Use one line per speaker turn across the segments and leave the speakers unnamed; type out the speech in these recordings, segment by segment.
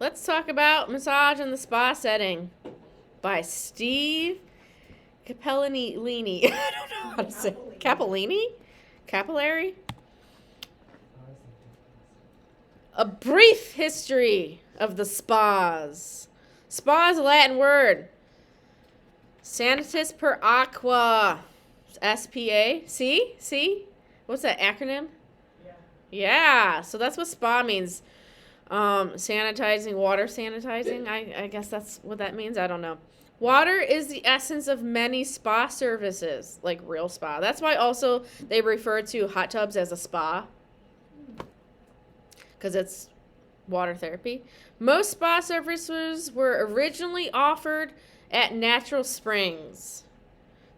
Let's talk about Massage in the Spa Setting by Steve Capellini. I don't know how to say it. Capellini? Capillary? A brief history of the spas. Spa is a Latin word. Sanitas per aqua. SPA. See? See? What's that acronym? Yeah. So that's what spa means. Sanitizing, water sanitizing. I guess that's what that means. I don't know. Water is the essence of many spa services, like real spa. That's why also they refer to hot tubs as a spa, because it's water therapy. Most spa services were originally offered at natural springs.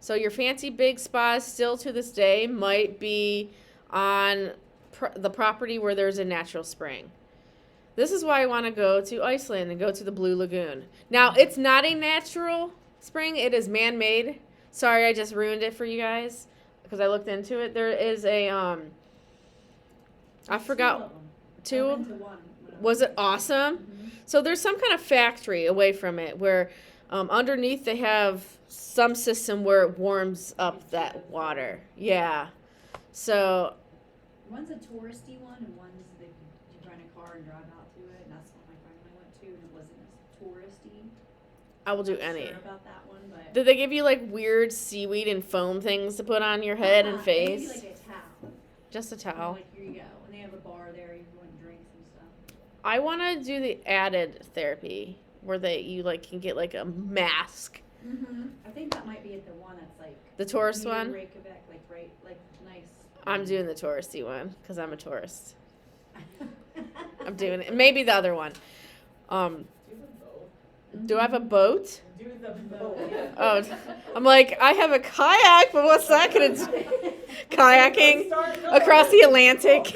So your fancy big spas still to this day might be on the property where there's a natural spring. This is why I want to go to Iceland and go to the Blue Lagoon. Now, it's not a natural spring. It is man-made. Sorry, I just ruined it for you guys because I looked into it. There is a, I forgot, two? Was it awesome? Mm-hmm. So there's some kind of factory away from it where underneath they have some system where it warms up that water. Yeah. So.
One's a touristy one and one's that you rent a car and drive out to it. And that's what my friend and I went to, and it wasn't as touristy.
I will do
I'm not
any.
sure about that one, but
Did they give you like weird seaweed and foam things to put on your head and
they give
face?
you like a towel.
Just a
You know,
towel.
like here you go. And they have a bar there. You can go and drinks and stuff.
I want to do the added therapy where you like can get like a mask.
Mm-hmm. I think that might be at the one that's like
The tourist
near
one?
Reykjavik, like nice.
I'm doing the touristy one because I'm a tourist. I'm doing it. Maybe the other one. Do I have a boat?
Do the boat.
Oh, I'm like, I have a kayak, but what's that going to do? Kayaking across the Atlantic.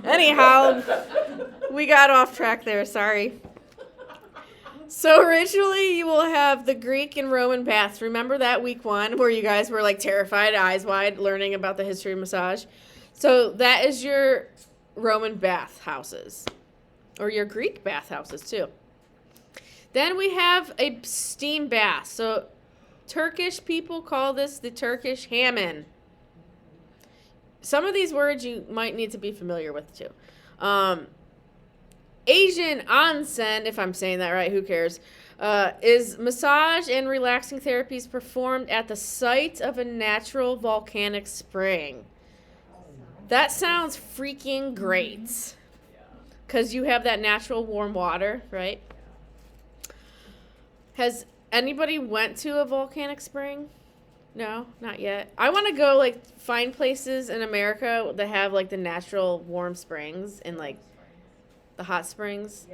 Anyhow, we got off track there. Sorry. So originally you will have the Greek and Roman baths. Remember that week 1 where you guys were like terrified, eyes wide, learning about the history of massage? So that is your Roman bath houses, or your Greek bath houses too. Then we have a steam bath. So Turkish people call this the Turkish hamam. Some of these words you might need to be familiar with too. Asian onsen, if I'm saying that right, who cares, is massage and relaxing therapies performed at the site of a natural volcanic spring. That sounds freaking great. Because you have that natural warm water, right? Has anybody went to a volcanic spring? No, not yet. I want to go, like, find places in America that have, like, the natural warm springs and, like, the hot springs.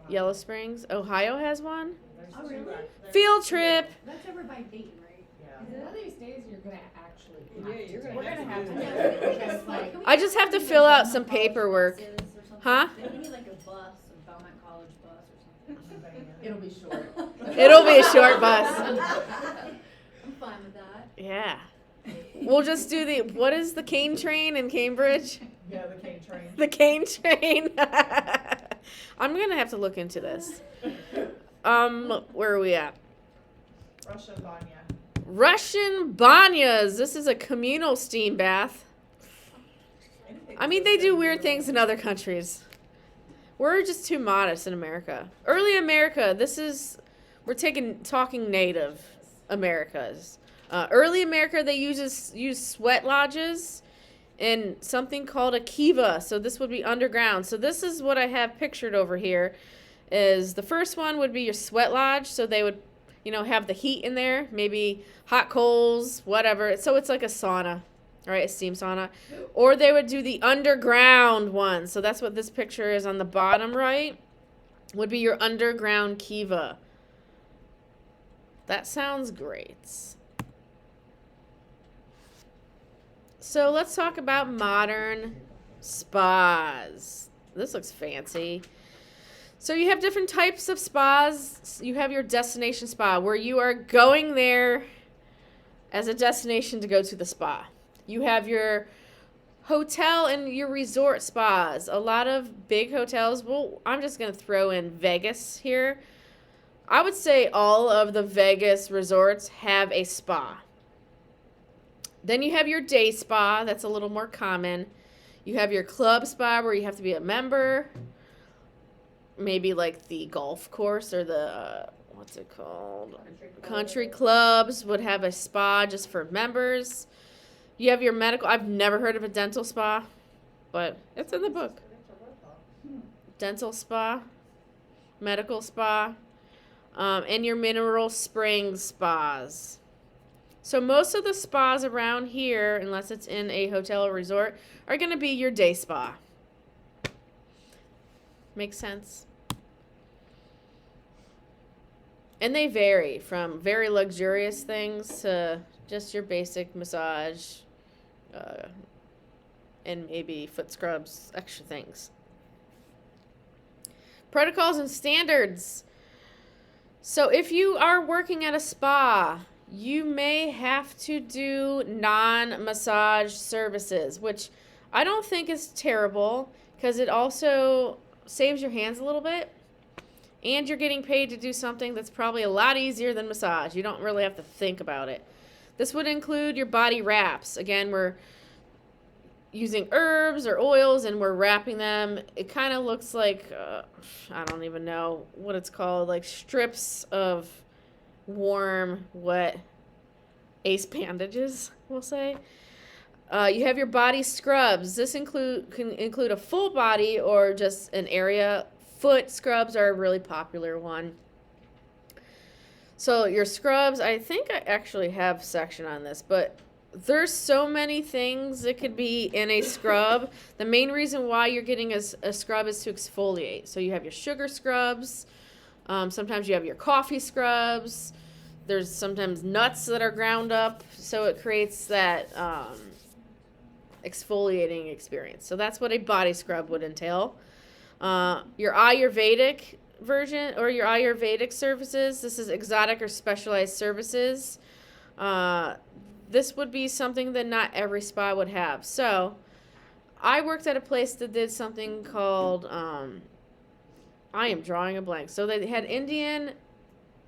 Yellow Springs. Ohio has one.
Oh, really?
Field trip.
That's over by Dayton, right?
Yeah.
One of these days you're gonna actually.
Yeah, you're gonna
We're
have
gonna
to
have
do
to do
that.
it because like.
I just have to fill out some paperwork. Huh?
They need like a bus, a Belmont College bus or something.
It'll be short.
It'll be a short bus.
I'm fine with that.
Yeah. We'll just do what is the cane train in Cambridge?
Yeah, the cane train.
The cane train. I'm going to have to look into this. Where are we at?
Russian banya.
Russian banyas. This is a communal steam bath. I mean, they do weird things in other countries. We're just too modest in America. Early America, we're talking native Americas. Early America, they use sweat lodges and something called a kiva. So this would be underground. So this is what I have pictured over here. Is the first one would be your sweat lodge. So they would, have the heat in there, maybe hot coals, whatever. So it's like a sauna, right? A steam sauna. Or they would do the underground one. So that's what this picture is on the bottom right. Would be your underground kiva. That sounds great. So let's talk about modern spas. This looks fancy. So you have different types of spas. You have your destination spa where you are going there as a destination to go to the spa. You have your Hotel and your resort spas. A lot of big hotels, well, I'm just going to throw in Vegas here. I would say all of the Vegas resorts have a spa. Then you have your day spa. That's a little more common. You have your club spa where you have to be a member. Maybe like the golf course or the, what's it called? Country clubs would have a spa just for members. You have your medical. I've never heard of a dental spa, but it's in the book. Dental spa, medical spa, and your mineral spring spas. So most of the spas around here, unless it's in a hotel or resort, are going to be your day spa. Makes sense? And they vary from very luxurious things to just your basic massage and maybe foot scrubs, extra things. Protocols and standards. So if you are working at a spa, you may have to do non-massage services, which I don't think is terrible because it also saves your hands a little bit. And you're getting paid to do something that's probably a lot easier than massage. You don't really have to think about it. This would include your body wraps. Again, we're using herbs or oils and we're wrapping them. It kind of looks like, I don't even know what it's called, like strips of warm, wet ace bandages, we'll say. You have your body scrubs. This can include a full body or just an area. Foot scrubs are a really popular one. So your scrubs, I think I actually have a section on this, but there's so many things that could be in a scrub. The main reason why you're getting a scrub is to exfoliate. So you have your sugar scrubs. Sometimes you have your coffee scrubs. There's sometimes nuts that are ground up. So it creates that exfoliating experience. So that's what a body scrub would entail. Your Ayurvedic version or your Ayurvedic services. This is exotic or specialized services. This would be something that not every spa would have. So I worked at a place that did something called, I am drawing a blank. So they had Indian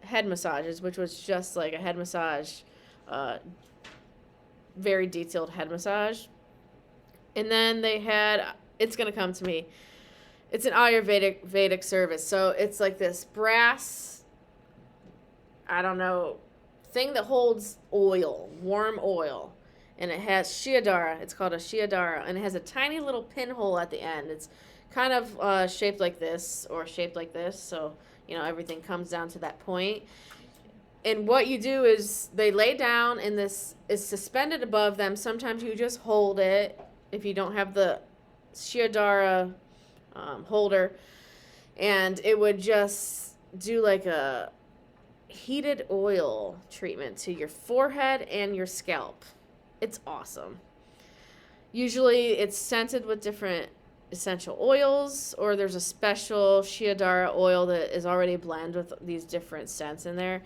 head massages, which was just like a head massage, very detailed head massage. And then they had, it's going to come to me. It's an Ayurvedic service. So it's like this brass, I don't know, thing that holds oil, warm oil. And it has Shiodara. It's called a Shiodara. And it has a tiny little pinhole at the end. It's kind of shaped like this or shaped like this. So, you know, everything comes down to that point. And what you do is they lay down and this is suspended above them. Sometimes you just hold it if you don't have the Shiodara holder, and it would just do like a heated oil treatment to your forehead and your scalp. It's awesome. Usually it's scented with different essential oils, or there's a special Shiodara oil that is already blended with these different scents in there,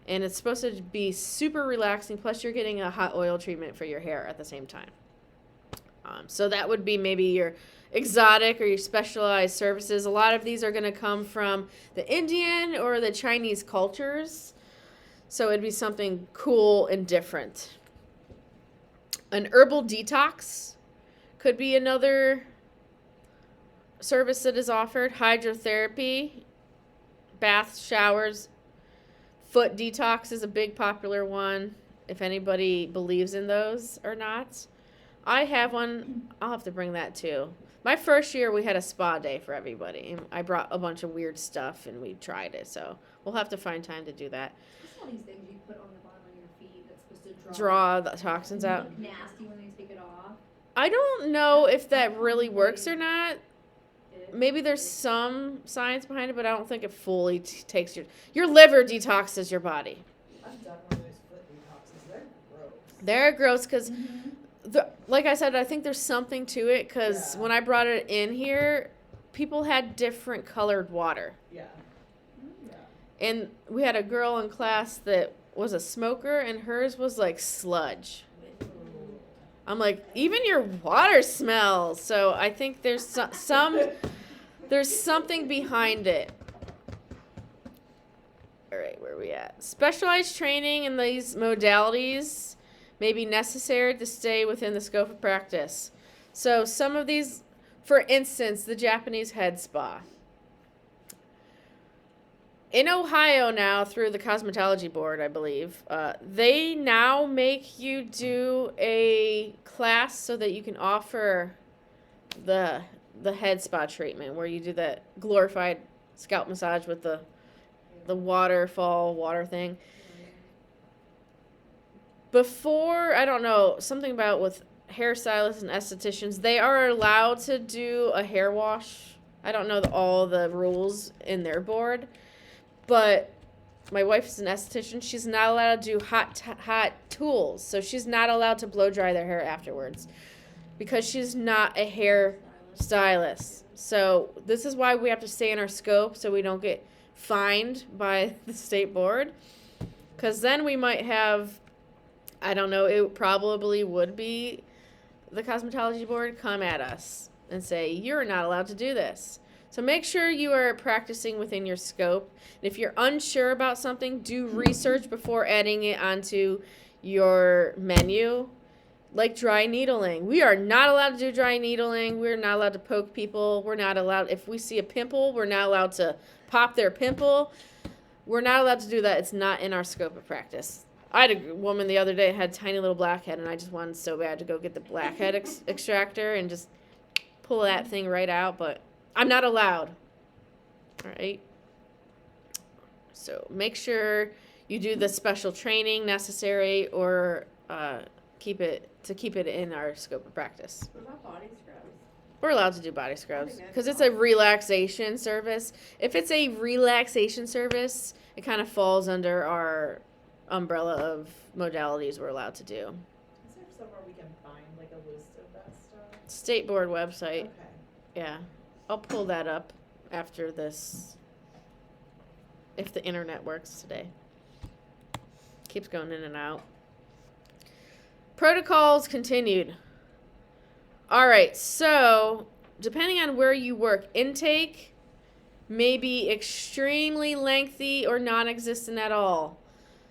and it's supposed to be super relaxing, plus you're getting a hot oil treatment for your hair at the same time. So that would be maybe your exotic or your specialized services. A lot of these are going to come from the Indian or the Chinese cultures. So it'd be something cool and different. An herbal detox could be another service that is offered. Hydrotherapy, bath showers, foot detox is a big popular one, if anybody believes in those or not. I have one. I'll have to bring that too. My first year, we had a spa day for everybody. And I brought a bunch of weird stuff, and we tried it. So we'll have to find time to do that.
What's all these things you put on the bottom of your feet that's supposed to
Draw the toxins out.
look nasty when they take it off?
I don't know if that really works or not. Maybe there's some science behind it, but I don't think it fully takes your liver detoxes your body.
I've done one of those foot detoxes. They're gross.
They're gross because, like I said, I think there's something to it because
Yeah.
when I brought it in here, people had different colored water.
Yeah. Yeah.
And we had a girl in class that was a smoker, and hers was like sludge. I'm like, even your water smells. So I think there's there's something behind it. All right, where are we at? Specialized training in these modalities may be necessary to stay within the scope of practice. So some of these, for instance, the Japanese head spa. In Ohio now, through the Cosmetology Board, I believe, they now make you do a class so that you can offer the head spa treatment, where you do that glorified scalp massage with the waterfall water thing. Before, I don't know, something about with hairstylists and estheticians, they are allowed to do a hair wash. I don't know all the rules in their board. But my wife is an esthetician. She's not allowed to do hot tools. So she's not allowed to blow dry their hair afterwards because she's not a hair stylist. So this is why we have to stay in our scope so we don't get fined by the state board. Because then we might have, I don't know, it probably would be the Cosmetology Board come at us and say, you're not allowed to do this. So make sure you are practicing within your scope. And if you're unsure about something, do research before adding it onto your menu. Like dry needling. We are not allowed to do dry needling. We're not allowed to poke people. We're not allowed, if we see a pimple, we're not allowed to pop their pimple. We're not allowed to do that. It's not in our scope of practice. I had a woman the other day that had a tiny little blackhead, and I just wanted so bad to go get the blackhead extractor and just pull that thing right out, but I'm not allowed. All right. So make sure you do the special training necessary, or keep it in our scope of practice.
What about body scrubs?
We're allowed to do body scrubs
that's
because it's a relaxation service. If it's a relaxation service, it kind of falls under our umbrella of modalities we're allowed to do.
Is there somewhere we can find like a list of that stuff?
State board website.
Okay.
Yeah. I'll pull that up after this. If the internet works today. Keeps going in and out. Protocols continued. All right, so depending on where you work, intake may be extremely lengthy or non-existent at all.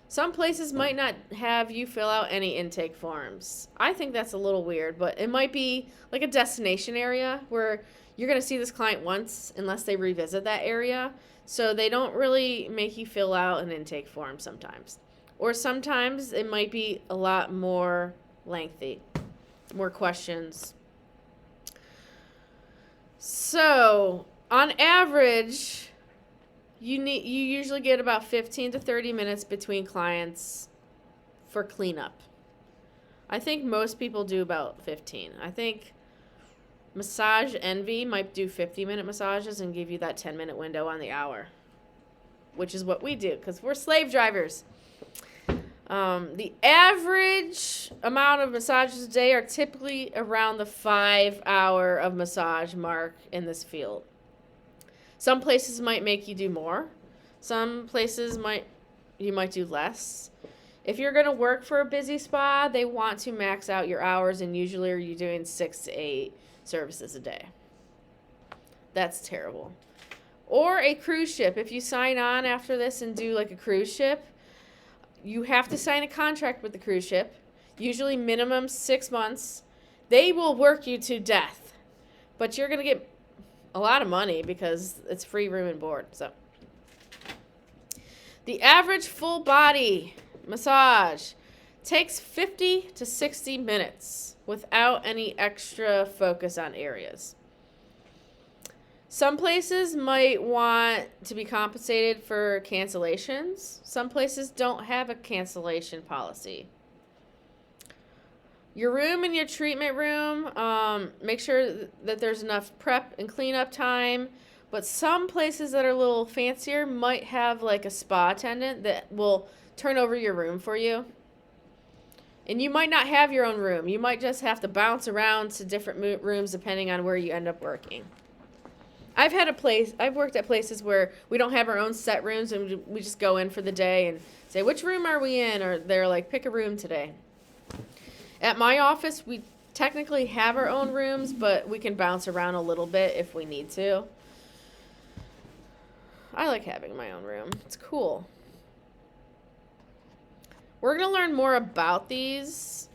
Some places might not have you fill out any intake forms. I think that's a little weird, but it might be like a destination area where you're going to see this client once unless they revisit that area. So they don't really make you fill out an intake form sometimes. Or sometimes it might be a lot more lengthy, more questions. So on average, you usually get about 15 to 30 minutes between clients for cleanup. I think most people do about 15. I think Massage Envy might do 50-minute massages and give you that 10-minute window on the hour, which is what we do because we're slave drivers. The average amount of massages a day are typically around the 5-hour of massage mark in this field. Some places might make you do more. Some places you might do less. If you're going to work for a busy spa, they want to max out your hours, and usually you're doing 6 to 8 services a day. That's terrible. Or a cruise ship. If you sign on after this and do like a cruise ship, you have to sign a contract with the cruise ship, usually minimum 6 months. They will work you to death, but you're going to get a lot of money because it's free room and board. So the average full body massage takes 50 to 60 minutes without any extra focus on areas. Some places might want to be compensated for cancellations. Some places don't have a cancellation policy. Your room and your treatment room, make sure that there's enough prep and cleanup time. But some places that are a little fancier might have like a spa attendant that will turn over your room for you. And you might not have your own room. You might just have to bounce around to different rooms depending on where you end up working. I've worked at places where we don't have our own set rooms and we just go in for the day and say, which room are we in? Or they're like, pick a room today. At my office, we technically have our own rooms, but we can bounce around a little bit if we need to. I like having my own room. It's cool. We're going to learn more about these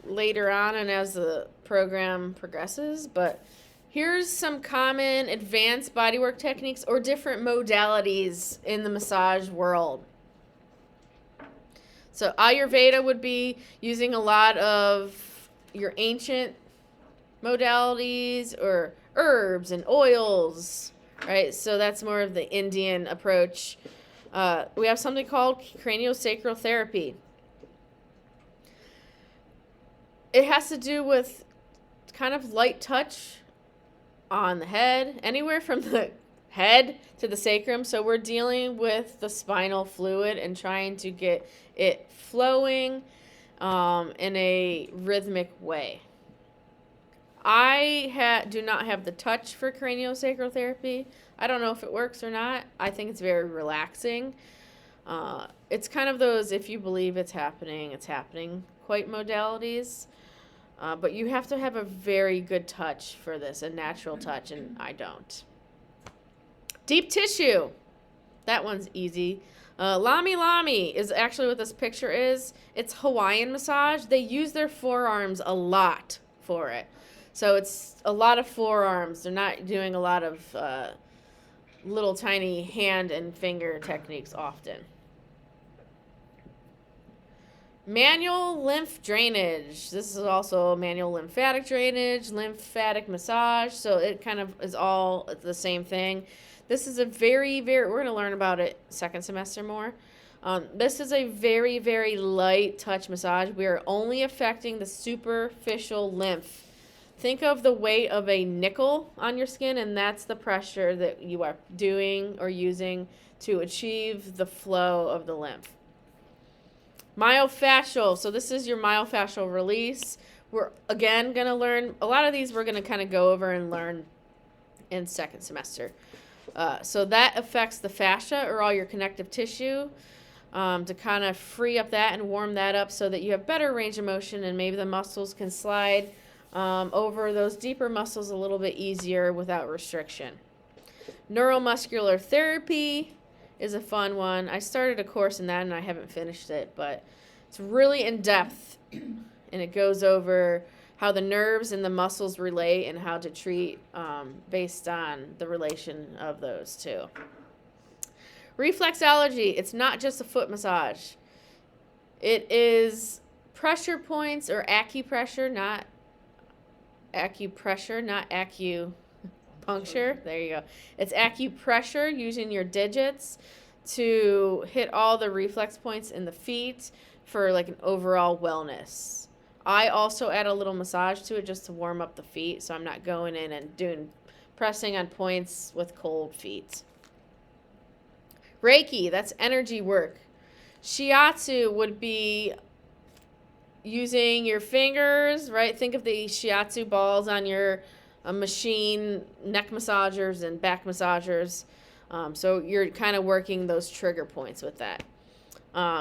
later on and as the program progresses, but here's some common advanced bodywork techniques or different modalities in the massage world. So Ayurveda would be using a lot of your ancient modalities or herbs and oils, right? So that's more of the Indian approach. We have something called craniosacral therapy. It has to do with kind of light touch on the head, anywhere from the head to the sacrum. So we're dealing with the spinal fluid and trying to get it flowing in a rhythmic way. I do not have the touch for craniosacral therapy. I don't know if it works or not. I think it's very relaxing. It's kind of those, if you believe it's happening quite modalities. But you have to have a very good touch for this, a natural touch, and I don't. Deep tissue. That one's easy. Lami Lami is actually what this picture is. It's Hawaiian massage. They use their forearms a lot for it. So it's a lot of forearms. They're not doing a lot of little tiny hand and finger techniques often. Manual lymph drainage. This is also manual lymphatic drainage, lymphatic massage. So it kind of is all the same thing. This is a we're going to learn about it second semester more. This is a very, very light touch massage. We are only affecting the superficial lymph. Think of the weight of a nickel on your skin, and that's the pressure that you are doing or using to achieve the flow of the lymph. Myofascial. So this is your myofascial release. We're, again, going to learn, a lot of these we're going to kind of go over and learn in second semester. So that affects the fascia or all your connective tissue to kind of free up that and warm that up so that you have better range of motion and maybe the muscles can slide over those deeper muscles a little bit easier without restriction. Neuromuscular therapy is a fun one. I started a course in that and I haven't finished it, but it's really in depth and it goes over how the nerves and the muscles relate and how to treat based on the relation of those two. Reflexology, it's not just a foot massage. It is pressure points or acupressure, not acupuncture. There you go. It's acupressure using your digits to hit all the reflex points in the feet for like an overall wellness. I also add a little massage to it just to warm up the feet, so I'm not going in and pressing on points with cold feet. Reiki, that's energy work. Shiatsu would be using your fingers, right? Think of the shiatsu balls on your machine neck massagers and back massagers. So you're kind of working those trigger points with that.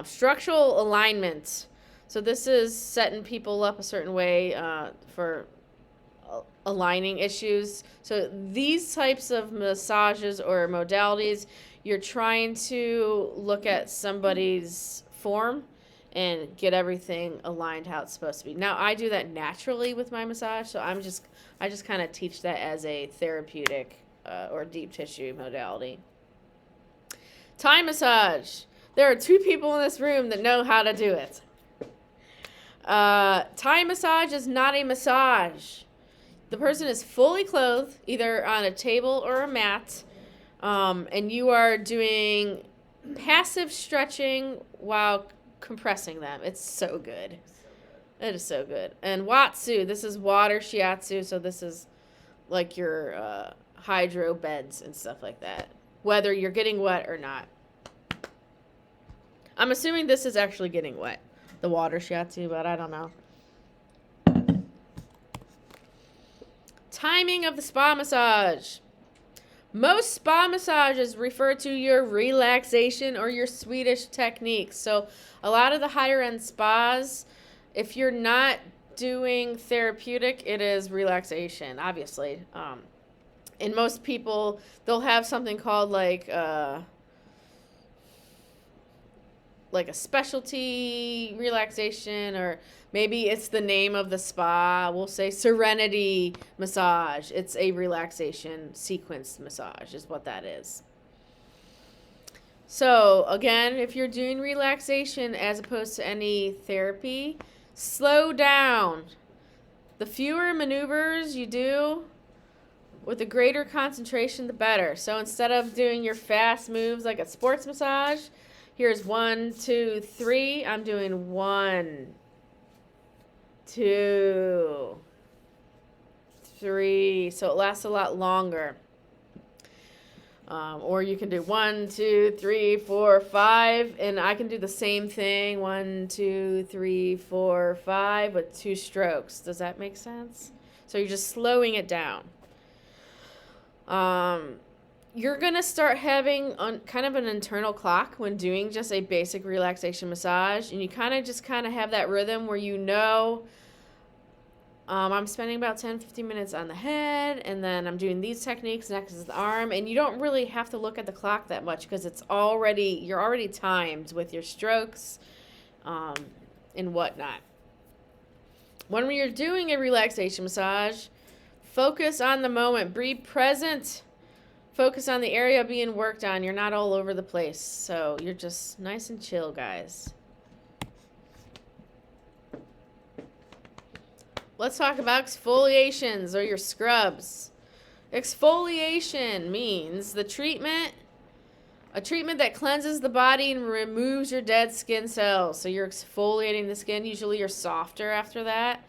Structural alignment. So this is setting people up a certain way for aligning issues. So these types of massages or modalities, you're trying to look at somebody's form and get everything aligned how it's supposed to be. Now, I do that naturally with my massage, so I just kind of teach that as a therapeutic or deep tissue modality. Thai massage. There are 2 people in this room that know how to do it. Thai massage is not a massage. The person is fully clothed, either on a table or a mat, and you are doing passive stretching while compressing them. It's so good. It is so good. And Watsu, this is water shiatsu, so this is like your hydro beds and stuff like that, whether you're getting wet or not. I'm assuming this is actually getting wet, the water shiatsu, but I don't know. Timing of the spa massage. Most spa massages refer to your relaxation or your Swedish techniques. So a lot of the higher end spas, if you're not doing therapeutic, it is relaxation, obviously. And most people, they'll have something called like a specialty relaxation, or maybe it's the name of the spa. We'll say Serenity Massage. It's a relaxation sequenced massage is what that is. So again, if you're doing relaxation as opposed to any therapy, slow down. The fewer maneuvers you do with a greater concentration, the better. So instead of doing your fast moves like a sports massage, here's 1, 2, 3. I'm doing 1, 2, 3. So it lasts a lot longer. Or you can do 1, 2, 3, 4, 5. And I can do the same thing. 1, 2, 3, 4, 5 with 2 strokes. Does that make sense? So you're just slowing it down. You're going to start having kind of an internal clock when doing just a basic relaxation massage. And you kind of have that rhythm where you know, I'm spending about 10-15 minutes on the head, and then I'm doing these techniques. Next is the arm. And you don't really have to look at the clock that much because you're already timed with your strokes and whatnot. When you're doing a relaxation massage, focus on the moment. Be present. Focus on the area being worked on. You're not all over the place. So you're just nice and chill, guys. Let's talk about exfoliations or your scrubs. Exfoliation means a treatment that cleanses the body and removes your dead skin cells. So you're exfoliating the skin. Usually you're softer after that.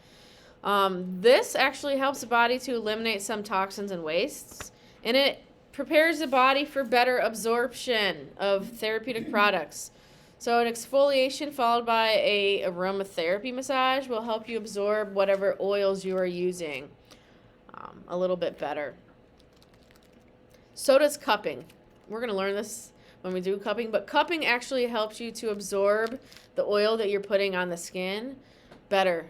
This actually helps the body to eliminate some toxins and wastes. And it prepares the body for better absorption of therapeutic products. So an exfoliation followed by a aromatherapy massage will help you absorb whatever oils you are using a little bit better. So does cupping. We're going to learn this when we do cupping, but cupping actually helps you to absorb the oil that you're putting on the skin better.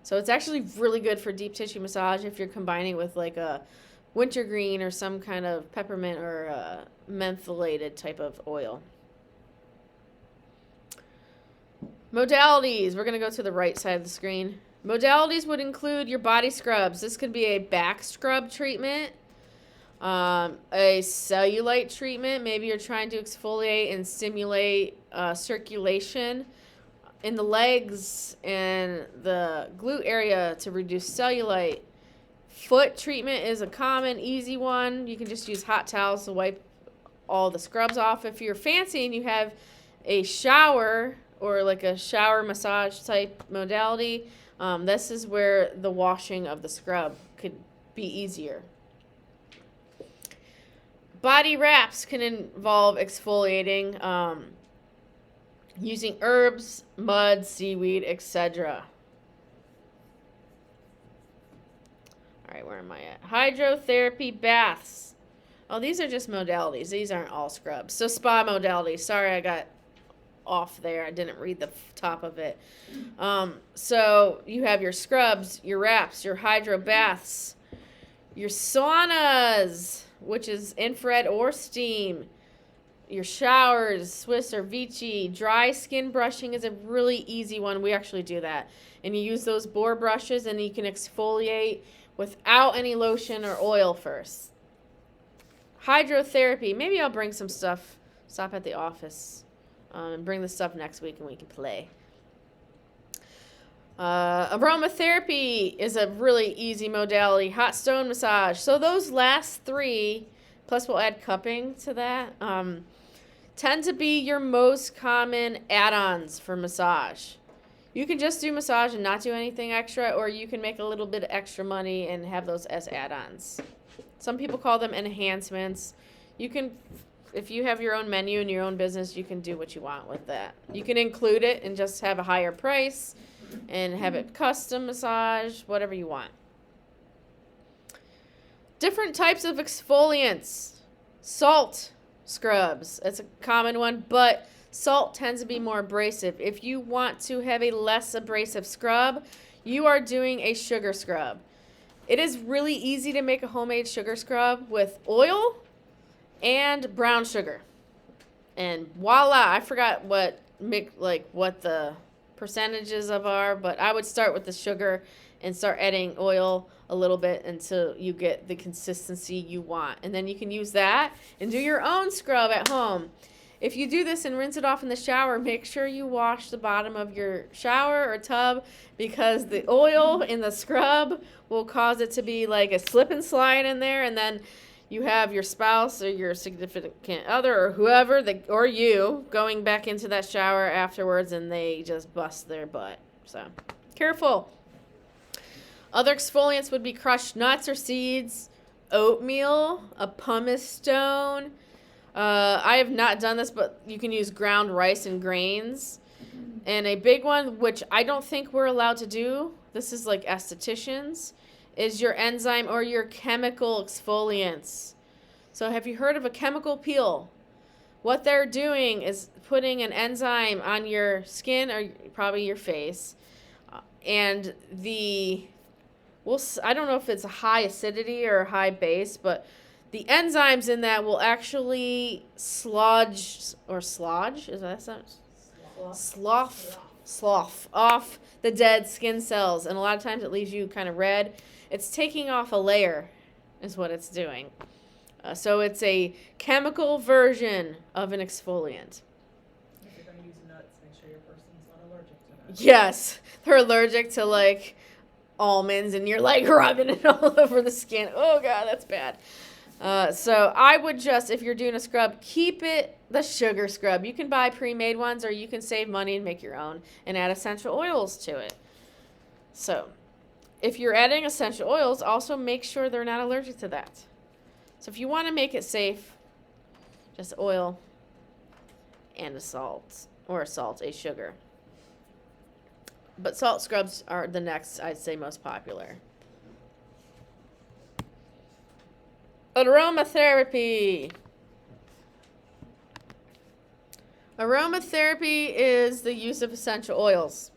So it's actually really good for deep tissue massage if you're combining with like a wintergreen or some kind of peppermint or mentholated type of oil. Modalities. We're going to go to the right side of the screen. Modalities would include your body scrubs. This could be a back scrub treatment, a cellulite treatment. Maybe you're trying to exfoliate and stimulate circulation in the legs and the glute area to reduce cellulite. Foot treatment is a common, easy one. You can just use hot towels to wipe all the scrubs off. If you're fancy and you have a shower or like a shower massage type modality, this is where the washing of the scrub could be easier. Body wraps can involve exfoliating using herbs, mud, seaweed, etc. All right, where am I at? Hydrotherapy baths. Oh, these are just modalities. These aren't all scrubs. So spa modalities. Sorry, I got off there. I didn't read the top of it. So you have your scrubs, your wraps, your hydro baths, your saunas, which is infrared or steam, your showers, Swiss or Vichy. Dry skin brushing is a really easy one. We actually do that. And you use those boar brushes and you can exfoliate without any lotion or oil first. Hydrotherapy. Maybe I'll bring some stuff. Stop at the office and bring the stuff next week and we can play. Aromatherapy is a really easy modality. Hot stone massage. So those last three, plus we'll add cupping to that, tend to be your most common add-ons for massage. You can just do massage and not do anything extra, or you can make a little bit of extra money and have those as add-ons. Some people call them enhancements. You can, if you have your own menu and your own business, you can do what you want with that. You can include it and just have a higher price and have it custom massage, whatever you want. Different types of exfoliants. Salt scrubs. It's a common one, but Salt tends to be more abrasive. If you want to have a less abrasive scrub, you are doing a sugar scrub. It is really easy to make a homemade sugar scrub with oil and brown sugar. And voila, I forgot what the percentages of are, but I would start with the sugar and start adding oil a little bit until you get the consistency you want. And then you can use that and do your own scrub at home. If you do this and rinse it off in the shower, make sure you wash the bottom of your shower or tub, because the oil in the scrub will cause it to be like a slip and slide in there, and then you have your spouse or your significant other or whoever, or you, going back into that shower afterwards, and they just bust their butt. So, careful. Other exfoliants would be crushed nuts or seeds, oatmeal, a pumice stone. I have not done this, but you can use ground rice and grains. And a big one, which I don't think we're allowed to do, this is like estheticians, is your enzyme or your chemical exfoliants. So have you heard of a chemical peel? What they're doing is putting an enzyme on your skin or probably your face. And I don't know if it's a high acidity or a high base, but the enzymes in that will actually slough off the dead skin cells, and a lot of times it leaves you kind of red. It's taking off a layer is what it's doing. So it's a chemical version of an exfoliant.
If you're going to use nuts, make sure your person's not allergic to nuts.
Yes, they're allergic to like almonds, and you're like rubbing it all over the skin. Oh God, that's bad. So I would just, if you're doing a scrub, keep it the sugar scrub. You can buy pre-made ones, or you can save money and make your own and add essential oils to it. So if you're adding essential oils, also make sure they're not allergic to that. So if you want to make it safe, just oil and a sugar. But salt scrubs are the next, I'd say, most popular. Aromatherapy. Aromatherapy is the use of essential oils.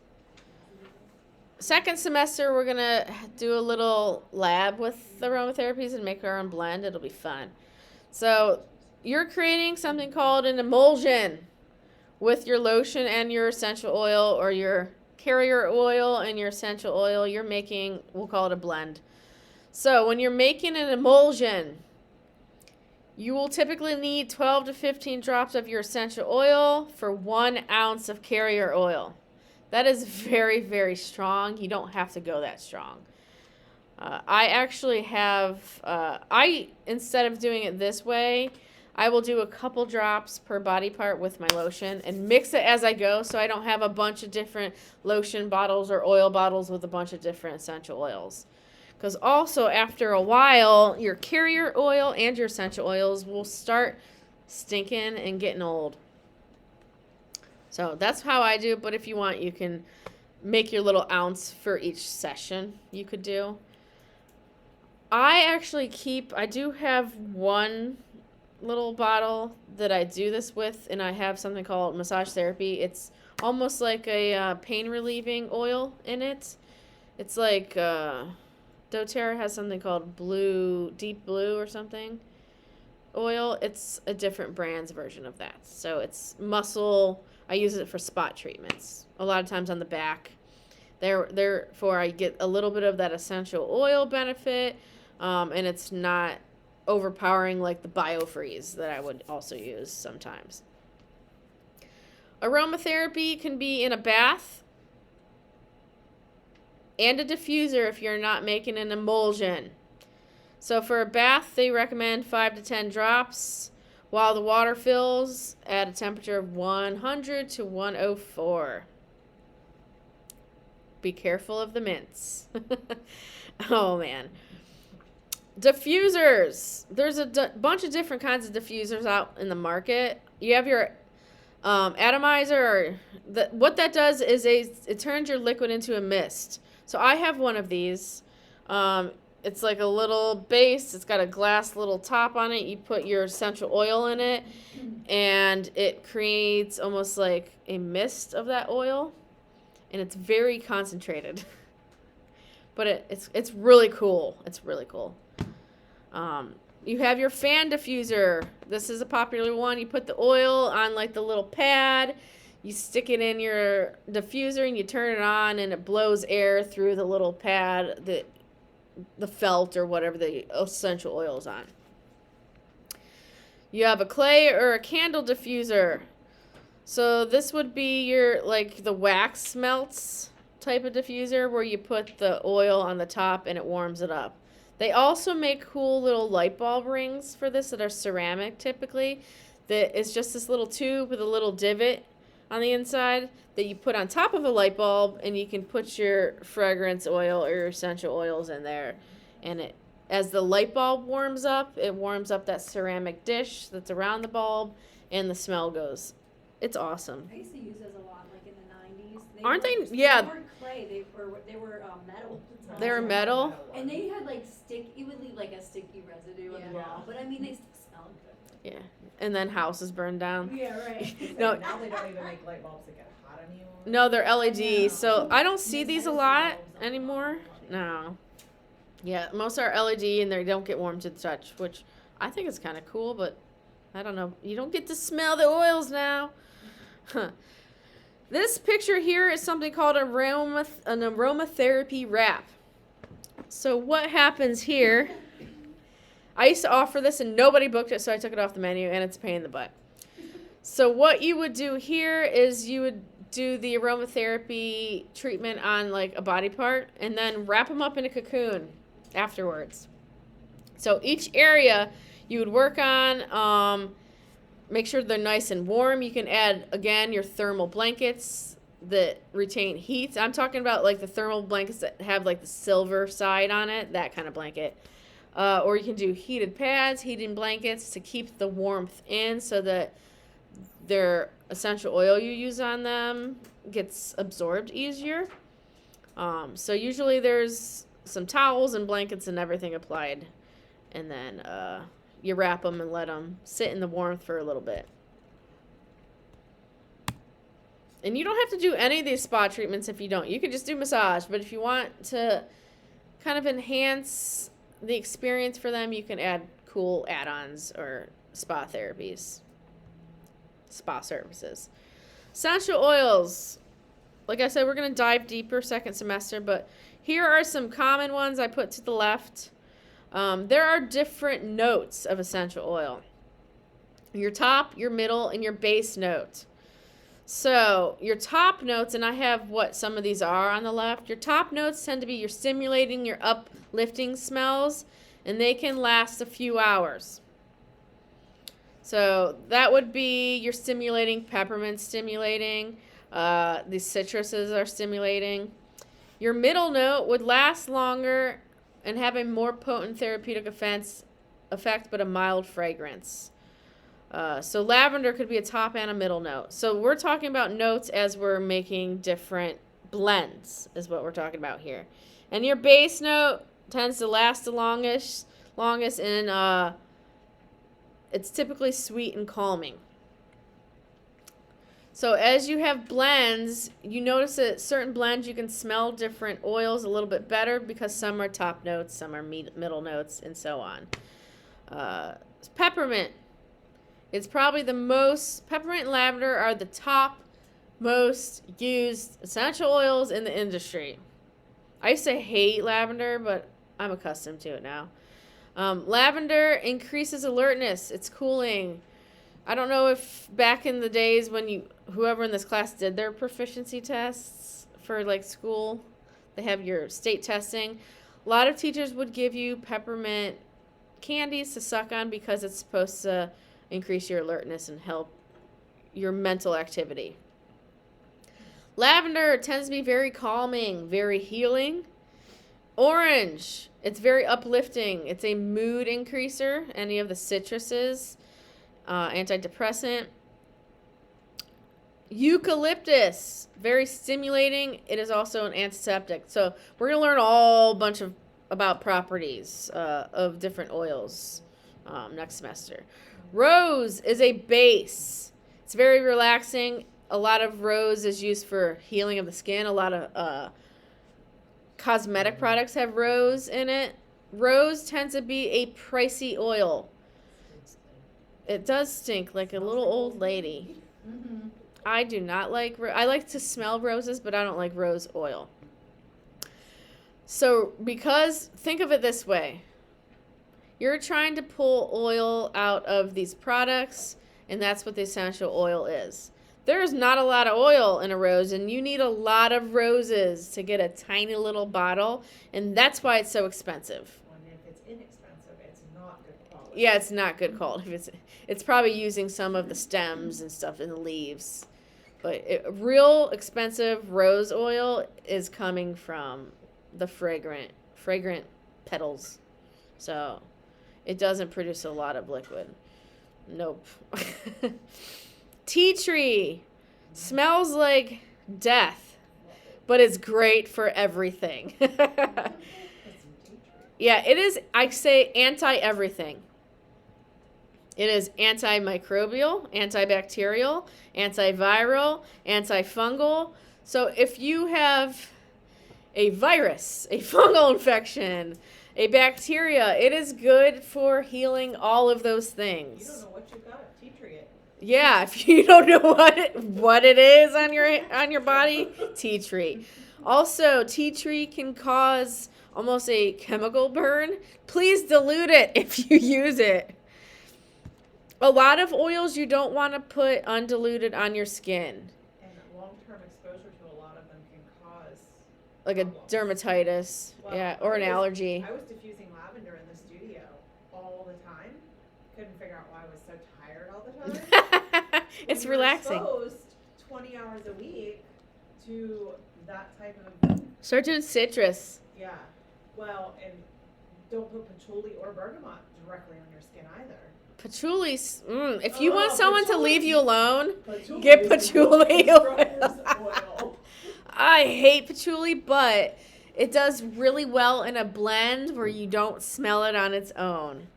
Second semester, we're going to do a little lab with aromatherapies and make our own blend. It'll be fun. So you're creating something called an emulsion with your lotion and your essential oil, or your carrier oil and your essential oil. You're making, we'll call it a blend. So when you're making an emulsion, you will typically need 12 to 15 drops of your essential oil for 1 ounce of carrier oil. That is very, very strong. You don't have to go that strong. I actually have, instead of doing it this way, I will do a couple drops per body part with my lotion and mix it as I go, so I don't have a bunch of different lotion bottles or oil bottles with a bunch of different essential oils. Because also, after a while, your carrier oil and your essential oils will start stinking and getting old. So that's how I do, but if you want, you can make your little ounce for each session you could do. I do have one little bottle that I do this with, and I have something called massage therapy. It's almost like a pain relieving oil in it. It's like doTERRA has something called Deep Blue or something oil. It's a different brand's version of that. So it's muscle. I use it for spot treatments. A lot of times on the back. Therefore, I get a little bit of that essential oil benefit, and it's not overpowering like the BioFreeze that I would also use sometimes. Aromatherapy can be in a bath and a diffuser if you're not making an emulsion. So for a bath, they recommend 5 to 10 drops while the water fills at a temperature of 100 to 104. Be careful of the mints. Oh, man. Diffusers. There's a bunch of different kinds of diffusers out in the market. You have your atomizer. What that does is it turns your liquid into a mist. So I have one of these. it's like a little base. It's got a glass little top on it. You put your essential oil in it, and it creates almost like a mist of that oil, and it's very concentrated. But it's really cool. It's really cool. You have your fan diffuser. This is a popular one. You put the oil on like the little pad. You stick it in your diffuser and you turn it on, and it blows air through the little pad, the felt or whatever the essential oil is on. You have a clay or a candle diffuser. So this would be your like the wax melts type of diffuser where you put the oil on the top and it warms it up. They also make cool little light bulb rings for this that are ceramic typically. That is just this little tube with a little divot on the inside that you put on top of a light bulb, and you can put your fragrance oil or your essential oils in there. And it, as the light bulb warms up, it warms up that ceramic dish that's around the bulb, and the smell goes. It's awesome.
I used to use those a lot, like in the 90s.
Aren't they?
They
Yeah.
weren't clay. They were metal.
They were metal.
And they had like it would leave like a sticky residue on the
Yeah.
wall, but I mean they still smelled good.
Yeah. And then houses burned down.
Yeah, right.
No.
Now they don't even make light bulbs that get hot anymore.
No, they're LED. So I don't see
Yes,
these
I
a
see
lot
bulbs on
anymore.
the wall.
No. Yeah, most are LED and they don't get warm to the touch, which I think is kind of cool, but I don't know. You don't get to smell the oils now. Huh. This picture here is something called an aromatherapy wrap. So what happens here, I used to offer this and nobody booked it, so I took it off the menu, and it's a pain in the butt. So what you would do here is you would do the aromatherapy treatment on like a body part and then wrap them up in a cocoon afterwards. So each area you would work on, make sure they're nice and warm. You can add, again, your thermal blankets that retain heat. I'm talking about like the thermal blankets that have like the silver side on it, that kind of blanket. Or you can do heated pads, heated blankets to keep the warmth in so that their essential oil you use on them gets absorbed easier. So usually there's some towels and blankets and everything applied. And then you wrap them and let them sit in the warmth for a little bit. And you don't have to do any of these spa treatments if you don't. You can just do massage. But if you want to kind of enhance the experience for them, you can add cool add-ons or spa therapies. Spa services. Essential oils. Like I said, we're going to dive deeper second semester. But here are some common ones I put to the left. There are different notes of essential oil. Your top, your middle, and your base note. So your top notes, and I have what some of these are on the left. Your top notes tend to be your stimulating, your uplifting smells, and they can last a few hours. So that would be your stimulating, peppermint stimulating. The citruses are stimulating. Your middle note would last longer and have a more potent therapeutic effect, but a mild fragrance. So lavender could be a top and a middle note. So we're talking about notes as we're making different blends is what we're talking about here. And your base note tends to last the longest and it's typically sweet and calming. So as you have blends, you notice that certain blends you can smell different oils a little bit better because some are top notes, some are middle notes, and so on. Peppermint. It's probably peppermint and lavender are the top most used essential oils in the industry. I used to hate lavender, but I'm accustomed to it now. Lavender increases alertness. It's cooling. I don't know if back in the days when whoever in this class did their proficiency tests for like school, they have your state testing. A lot of teachers would give you peppermint candies to suck on because it's supposed to increase your alertness and help your mental activity. Lavender tends to be very calming, very healing. Orange, it's very uplifting. It's a mood increaser. Any of the citruses, antidepressant. Eucalyptus, very stimulating. It is also an antiseptic. So we're going to learn a bunch of about properties of different oils next semester. Rose is a base. It's very relaxing. A lot of rose is used for healing of the skin. A lot of cosmetic products have rose in it. Rose tends to be a pricey oil. It does stink like a little old lady.
Mm-hmm.
I do not like, I like to smell roses, but I don't like rose oil. So, think of it this way. You're trying to pull oil out of these products, and that's what the essential oil is. There's not a lot of oil in a rose, and you need a lot of roses to get a tiny little bottle, and that's why it's so expensive.
And if it's inexpensive, it's not good quality.
Yeah, it's not good quality. It's probably using some of the stems and stuff in the leaves. But real expensive rose oil is coming from the fragrant petals. So it doesn't produce a lot of liquid. Nope. Tea tree smells like death, but it's great for everything. Yeah, it is, I say, anti-everything. It is antimicrobial, antibacterial, antiviral, antifungal. So if you have a virus, a fungal infection, a bacteria, it is good for healing all of those
You
things.
don't know what you've got, tea tree it.
Yeah, if you don't know what it is on your body, tea tree. Also, tea tree can cause almost a chemical burn. Please dilute it if you use it. A lot of oils you don't want to put undiluted on your skin,
And long-term exposure to a lot of them can cause
like a
problems.
dermatitis,
Well,
yeah, or an
I was-
allergy.
I was diffusing lavender in the studio all the time. Couldn't figure out why I was so tired all the time.
It's
When you're
relaxing.
exposed 20 hours a week to that type of,
Start doing citrus.
yeah. Well, and don't put patchouli or bergamot directly on your skin either.
Patchouli. If you want
Oh,
someone to leave
patchouli.
you alone,
Patchouli
get
is the
patchouli
most
oil.
strongest oil.
I hate patchouli, but it does really well in a blend where you don't smell it on its own.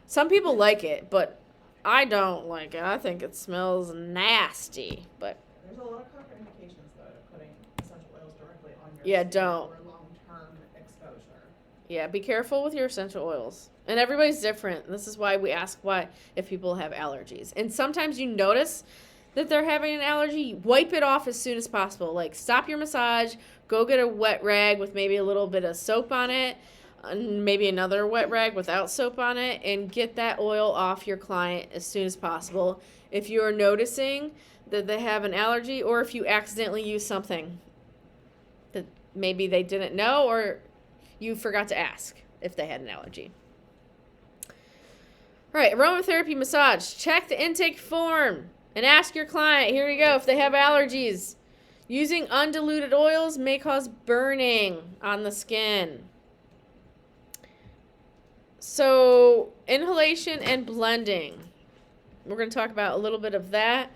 Some people like it, but I don't like it. I think it smells nasty. But
There's a lot of contraindications though to putting essential oils directly on your
Yeah,
skin
don't.
for long-term exposure.
yeah, be careful with your essential oils. And everybody's different. This is why we ask if people have allergies. And sometimes you notice that they're having an allergy, wipe it off as soon as possible. Like, stop your massage, go get a wet rag with maybe a little bit of soap on it, and maybe another wet rag without soap on it, and get that oil off your client as soon as possible. If you're noticing that they have an allergy, or if you accidentally use something that maybe they didn't know, or you forgot to ask if they had an allergy. All right, aromatherapy massage. Check the intake form and ask your client, here you go, if they have allergies. Using undiluted oils may cause burning on the skin. So, inhalation and blending. We're going to talk about a little bit of that.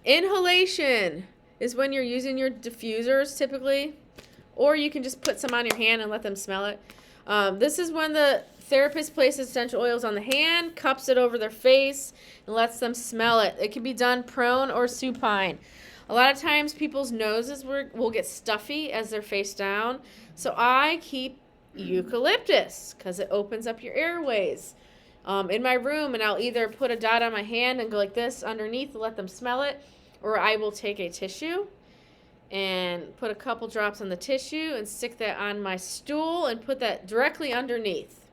Inhalation is when you're using your diffusers typically, or you can just put some on your hand and let them smell it. This is when the therapist places essential oils on the hand, cups it over their face, and lets them smell it. It can be done prone or supine. A lot of times people's noses will get stuffy as they're face down, so I keep eucalyptus because it opens up your airways in my room, and I'll either put a dot on my hand and go like this underneath to let them smell it, or I will take a tissue and put a couple drops on the tissue and stick that on my stool and put that directly underneath.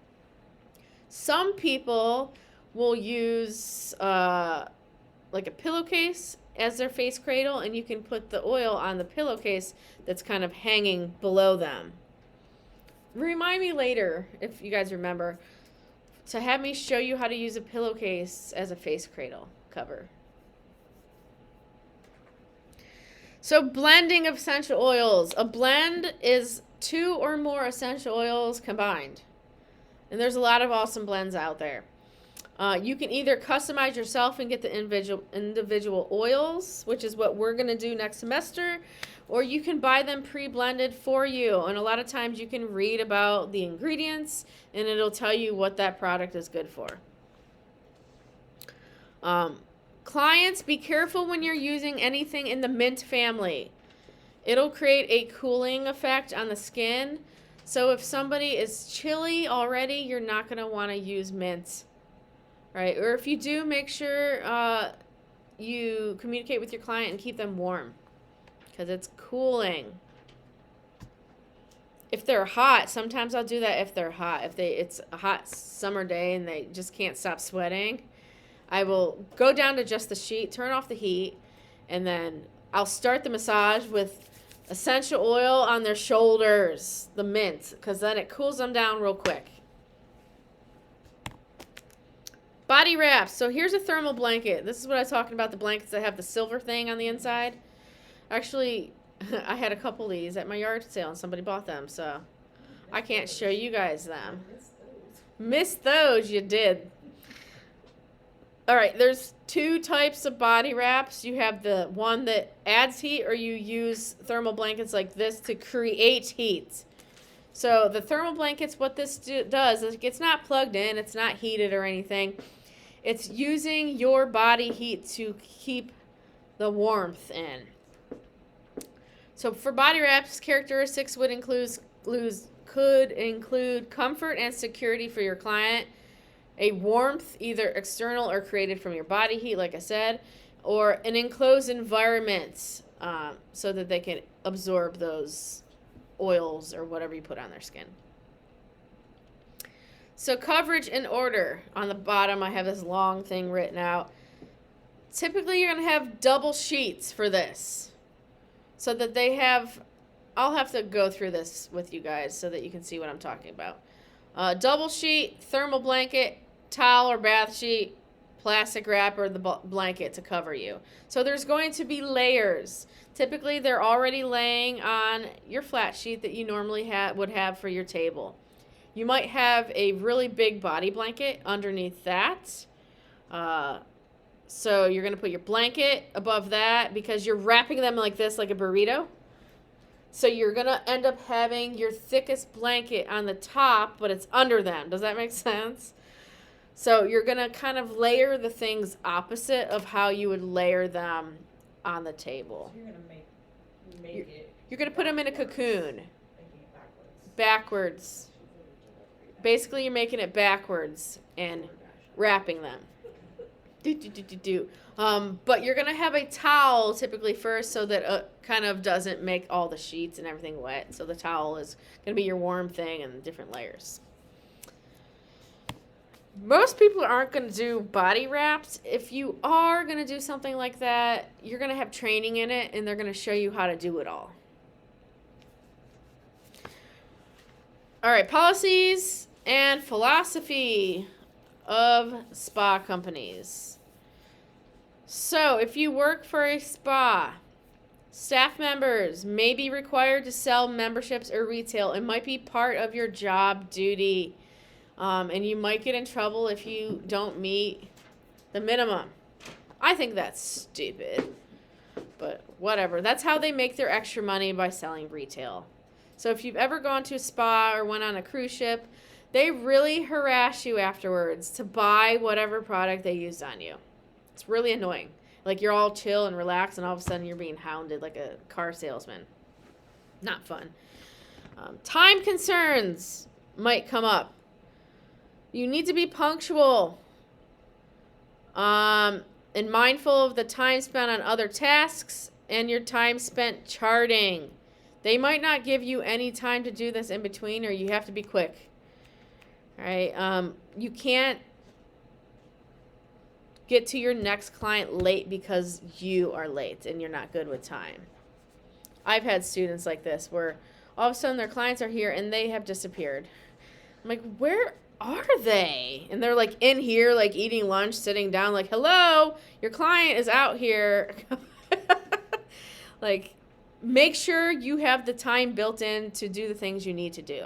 Some people will use like a pillowcase as their face cradle, and you can put the oil on the pillowcase that's kind of hanging below them. Remind me later, if you guys remember, to have me show you how to use a pillowcase as a face cradle cover. So, blending of essential oils. A blend is 2 or more essential oils combined. And there's a lot of awesome blends out there. You can either customize yourself and get the individual oils, which is what we're going to do next semester, or you can buy them pre-blended for you. And a lot of times you can read about the ingredients and it'll tell you what that product is good for. Clients, be careful when you're using anything in the mint family. It'll create a cooling effect on the skin. So if somebody is chilly already, you're not going to want to use mint. Right? Or if you do, make sure you communicate with your client and keep them warm, because it's cooling. If they're hot, sometimes I'll do that if they're hot. If it's a hot summer day and they just can't stop sweating, I will go down to just the sheet, turn off the heat, and then I'll start the massage with essential oil on their shoulders, the mint, because then it cools them down real quick. Body wraps. So here's a thermal blanket. This is what I was talking about, the blankets that have the silver thing on the inside. Actually, I had a couple of these at my yard sale and somebody bought them, so I can't show you guys them. Missed those, you did. All right, there's two types of body wraps. You have the one that adds heat, or you use thermal blankets like this to create heat. So the thermal blankets, what this does is it's not plugged in, it's not heated or anything. It's using your body heat to keep the warmth in. So for body wraps, characteristics could include comfort and security for your client, a warmth either external or created from your body heat, like I said, or an enclosed environment so that they can absorb those oils or whatever you put on their skin. So coverage and order. On the bottom, I have this long thing written out. Typically, you're going to have double sheets for this. So that they have, I'll have to go through this with you guys so that you can see what I'm talking about. Double sheet, thermal blanket, towel or bath sheet, plastic wrap, or the blanket to cover you. So there's going to be layers. Typically, they're already laying on your flat sheet that you normally would have for your table. You might have a really big body blanket underneath that. So you're going to put your blanket above that because you're wrapping them like this, like a burrito. So you're going to end up having your thickest blanket on the top, but it's under them. Does that make sense? So you're going to kind of layer the things opposite of how you would layer them on the table.
You're gonna make it.
You're going to put them in a cocoon.
Making it backwards.
Backwards. Basically, you're making it backwards and wrapping them. But you're going to have a towel typically first so that it kind of doesn't make all the sheets and everything wet. So the towel is going to be your warm thing and different layers. Most people aren't going to do body wraps. If you are going to do something like that, you're going to have training in it and they're going to show you how to do it all. All right, policies and philosophy of spa companies. So, if you work for a spa, staff members may be required to sell memberships or retail. It might be part of your job duty, and you might get in trouble if you don't meet the minimum. I think that's stupid, but whatever. That's how they make their extra money, by selling retail. So, if you've ever gone to a spa or went on a cruise ship, they really harass you afterwards to buy whatever product they used on you. It's really annoying. Like, you're all chill and relaxed, and all of a sudden you're being hounded like a car salesman. Not fun. Time concerns might come up. You need to be punctual and mindful of the time spent on other tasks and your time spent charting. They might not give you any time to do this in between, or you have to be quick. All right? You can't get to your next client late because you are late and you're not good with time. I've had students like this where all of a sudden their clients are here and they have disappeared. I'm like, where are they? And they're like in here, like eating lunch, sitting down, like, hello, your client is out here. Like, make sure you have the time built in to do the things you need to do.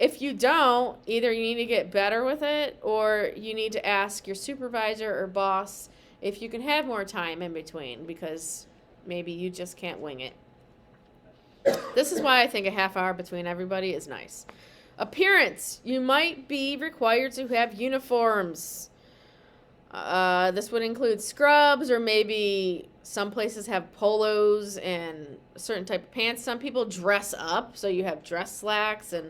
If you don't, either you need to get better with it or you need to ask your supervisor or boss if you can have more time in between because maybe you just can't wing it. This is why I think a half hour between everybody is nice. Appearance. You might be required to have uniforms. This would include scrubs, or maybe some places have polos and a certain type of pants. Some people dress up, so you have dress slacks and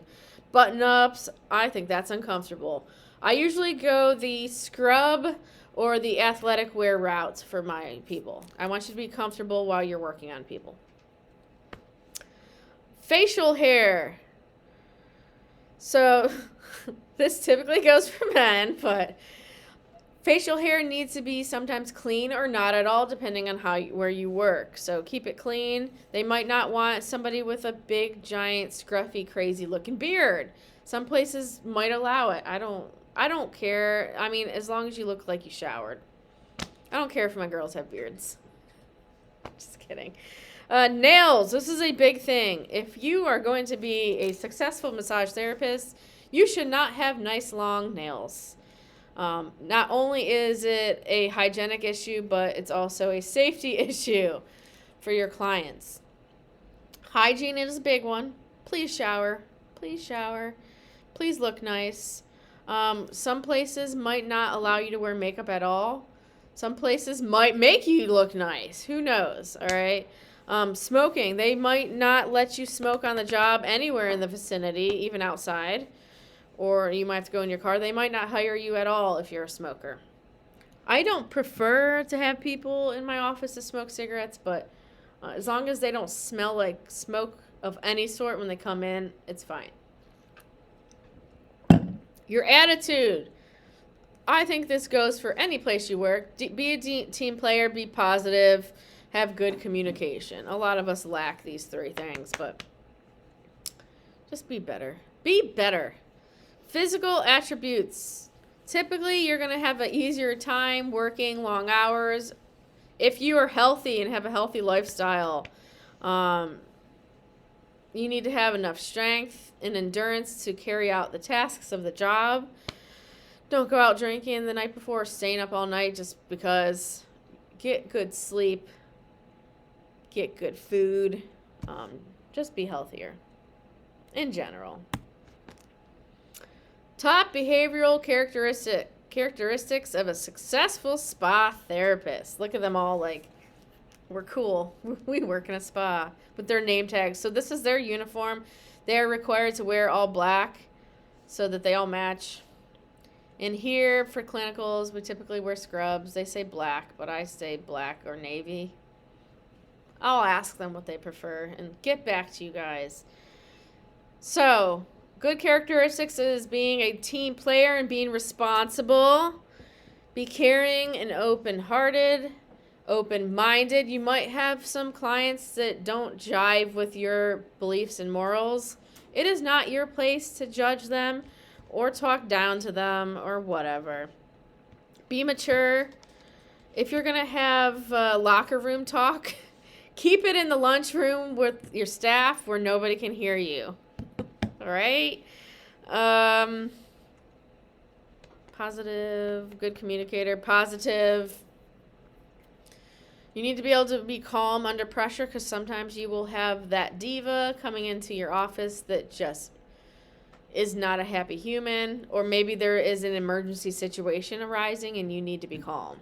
button-ups. I think that's uncomfortable. I usually go the scrub or the athletic wear route for my people. I want you to be comfortable while you're working on people. Facial hair. So this typically goes for men, but facial hair needs to be sometimes clean or not at all, depending on where you work. So keep it clean. They might not want somebody with a big, giant, scruffy, crazy-looking beard. Some places might allow it. I don't care. I mean, as long as you look like you showered. I don't care if my girls have beards. Just kidding. Nails. This is a big thing. If you are going to be a successful massage therapist, you should not have nice, long nails. Not only is it a hygienic issue, but it's also a safety issue for your clients. Hygiene is a big one. Please shower. Please shower. Please look nice. Some places might not allow you to wear makeup at all. Some places might make you look nice. Who knows? All right. Smoking. They might not let you smoke on the job anywhere in the vicinity, even outside. Or you might have to go in your car. They might not hire you at all if you're a smoker. I don't prefer to have people in my office to smoke cigarettes, but as long as they don't smell like smoke of any sort when they come in, it's fine. Your attitude. I think this goes for any place you work. Be a team player, be positive, have good communication. A lot of us lack these three things, but just be better. Be better. Physical attributes. Typically, you're going to have an easier time working long hours if you are healthy and have a healthy lifestyle. You need to have enough strength and endurance to carry out the tasks of the job. Don't go out drinking the night before, staying up all night just because. Get good sleep. Get good food. Just be healthier in general. Top behavioral characteristics of a successful spa therapist. Look at them all like, we're cool. We work in a spa with their name tags. So this is their uniform. They are required to wear all black so that they all match. In here, for clinicals, we typically wear scrubs. They say black, but I say black or navy. I'll ask them what they prefer and get back to you guys. So, good characteristics is being a team player and being responsible. Be caring and open-hearted, open-minded. You might have some clients that don't jive with your beliefs and morals. It is not your place to judge them or talk down to them or whatever. Be mature. If you're going to have locker room talk, keep it in the lunchroom with your staff where nobody can hear you. All right? Positive, good communicator, positive. You need to be able to be calm under pressure because sometimes you will have that diva coming into your office that just is not a happy human, or maybe there is an emergency situation arising and you need to be calm.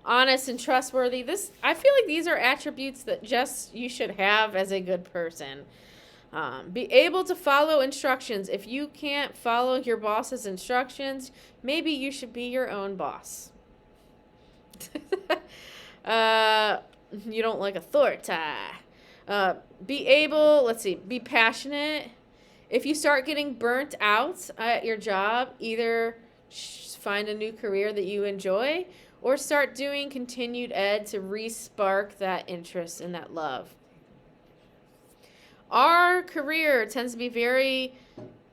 Honest and trustworthy. I feel like these are attributes that just you should have as a good person. Be able to follow instructions. If you can't follow your boss's instructions, maybe you should be your own boss. You don't like authority. Be passionate. If you start getting burnt out at your job, either find a new career that you enjoy or start doing continued ed to re-spark that interest and that love. Our career tends to be very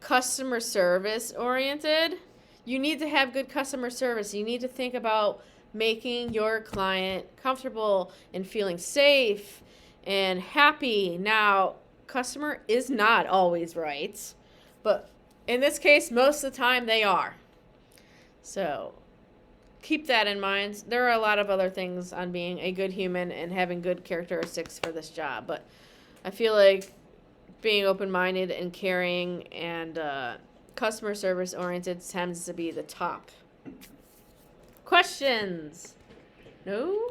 customer service oriented. You need to have good customer service. You need to think about making your client comfortable and feeling safe and happy. Now, customer is not always right. But in this case, most of the time they are. So keep that in mind. There are a lot of other things on being a good human and having good characteristics for this job. But I feel like being open-minded and caring and customer service oriented tends to be the top. Questions? No?